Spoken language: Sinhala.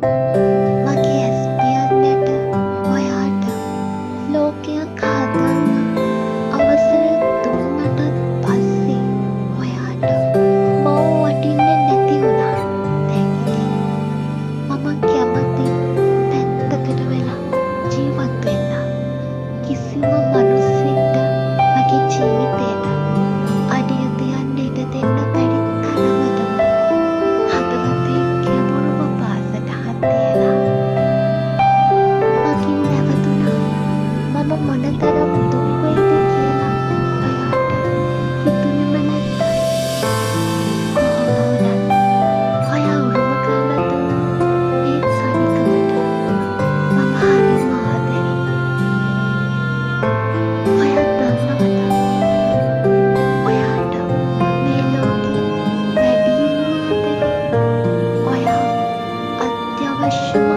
මගේ ඇස් පියන්නට ඔයාට ලෝකයක් හදන්න අවසර දුන්නටත් පස්සේ ඔයාට මව වටින්නේ නැති වුණා. දැන් ඉතින් මම කැමති පැත්තකට වෙලා ජීවත් වෙන්න. කිසිම මනුස්සෙක්ට මගේ ජීවිතේට අඩිය තියන්න ඉඩ දෙන්න බැරි තරමටම හදවතේ ගැඹුරුම පාසටහන් තියලා මගෙන් නැවතුණා. මම මොනතරම් දුක් වේද කියලා ඔයාට හිතුණෙම නැද්ද? කොහොම වුණත් ඔයා උරුම කරලා දුන්න ඒ තනිකමට මම හරිම ආදරෙයි. ඔයා දන්නවද? ඔයාට මේ ලෝකේ වැඩියෙන්ම ආදරේ ඔයා අත්‍යවශ්‍යම